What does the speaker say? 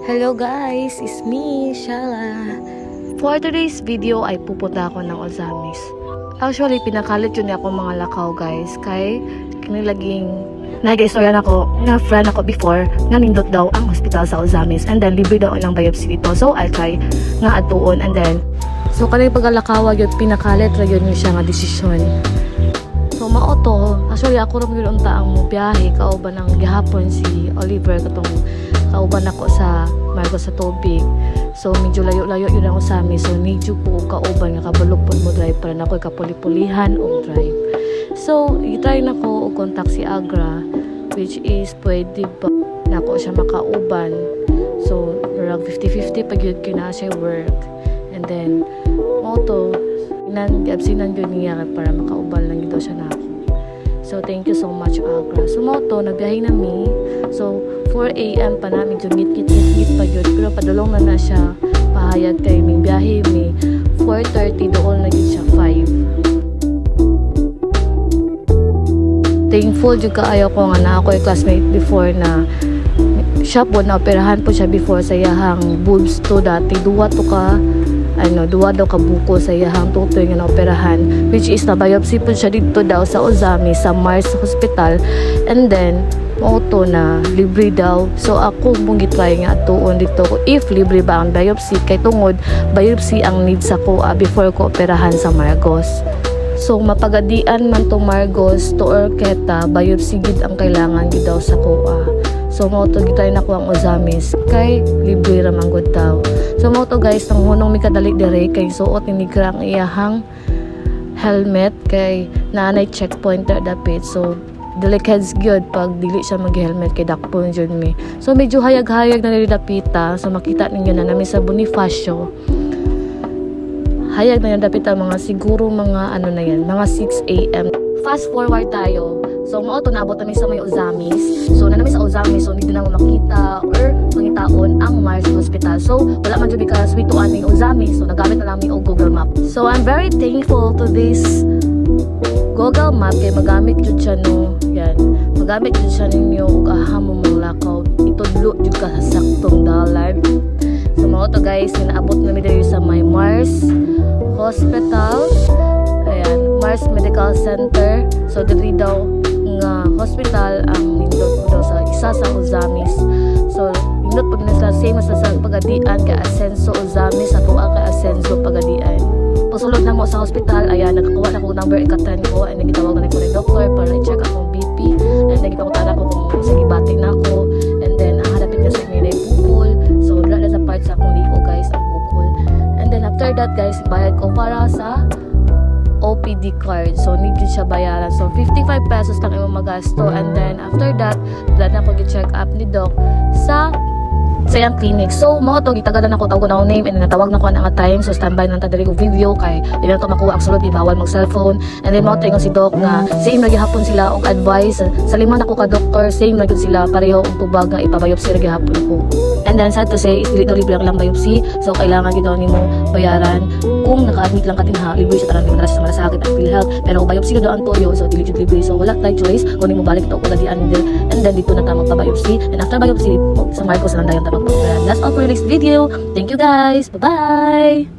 Hello guys, it's me, Shala. For today's video ay pupunta ako ng Ozamis. Actually, pinakalit yun ako mga lakaw guys. Kay kinilaging nag-istorya na ako na friend ako before nga nindot daw ang hospital sa Ozamis. And then libre daw ng biopsy dito. So I try nga atuon and then so kanil paglalakawa yun, pinakalit ra yun siya nga desisyon. So maoto, actually ako rin yun unta ang biyahe kauban ng gihapon si Oliver katong kauban ako sa Marcos sa tubig. So medyo layo-layo yun ako sa amin. So medyo ko kauban nga kabalupon mo drive para na ako kapuli-pulihan o drive. So i-try na ko o contact si Agra which is pwede pa na ako siya makauban. So narag 50-50 pag yun kina siya work. And then moto absinan yun niya para makauban lang ito siya na ako. So thank you so much Agra. So moto nagbiyahe na mi. So 4 AM pa namin jumit-kit pa yun. Pero padulong na siya pahayag kay ming biyahe mi 4:30 doon na yun siya 5. Thankful juga ayaw ko nga na ako yung classmate before na siya po na operahan po siya before sa yahang boobs to dati. Duwa daw ka buko sa iyahang tutoy nga na-operahan which is na-biopsy po siya dito daw sa Ozamis sa Mars Hospital and then auto na libre daw. So ako mong gitry nga atuon dito if libre ba ang biopsy kay tungod biopsy ang need sa ko before ko operahan sa Marcos. So mapagadian man to Marcos to Orqueta biopsy gid ang kailangan gid daw sa kuha. So mo to gitry na ko ang Ozamis kay libre ra man gud daw. So mo to guys nang hunong mi kadali dire kay suot ni Nigra ang iyahang helmet kay naanay checkpoint dapit. So delikades gyud pag dili siya mag-helmet kay dakpon jud mi. So medyo hayag-hayag na nilidapita. So makita ninyo na namin sa Bonifacio. Hayag na yan dapita mga siguro mga ano na yan, mga 6 AM. Fast forward tayo. So mao to naabot namin sa may Ozamis. So na namin sa Ozamis so hindi na makita or mangitaon ang Mars Hospital. So wala man jud ka swituan ning Ozamis. So nagamit na namin og Google Map. So I'm very thankful to this Google Map kay magamit jud siya no. Yan. Magamit jud siya ninyo og ahamo mong lakaw. Itudlo jud ka sa saktong dalan. So mao to guys, naabot namin diri sa may Mars Hospital. Ayan, Mars Medical Center. So diri daw nga hospital ang nindot daw sa isa sa Ozamis. So nindot po nila same as sa Pagadian kay Asenso Ozamis sa tuwa kay Asenso Pagadian. Pasulod na mo sa hospital, ayan, nakakuha na ko number ikatan ko and nagitawag na ko ng doctor para i-check akong BP and nagipangutana ko kung sige batik na ako and then ang hanapin ka sa inyo na bukol. So wala na sa part sa akong liko guys ang bukol. And then after that guys, bayad ko para sa OPD card. So need yun siya bayaran. So 55 pesos lang yung magasto and then after that, wala na ako gi-check up ni doc sa iyang clinic. So mo to gitagalan ako tawag na name and natawag na ko na nga time. So standby nang tadali ko video kay di na to makuha ang sulod di bawal mag cellphone. And then mo tingon si doc nga same na gihapon sila og advice sa lima na ko ka doktor same na gid sila pareho og tubag nga ipabiopsy ra gihapon ko. And then sad to say is dili libre lang biopsy. So kailangan gid daw nimo bayaran kung naka-admit lang ka din ha. Libre siya tanan sa malasakit at PhilHealth. Pero kung biopsy ka daw ang toyo so dili jud libre. So wala tay choice kung nimo balik to kuladian din. And then dito na ta magpa-biopsy and after biopsy sa Marcos lang dayon ta. That's all for this video. Thank you guys. Bye-bye.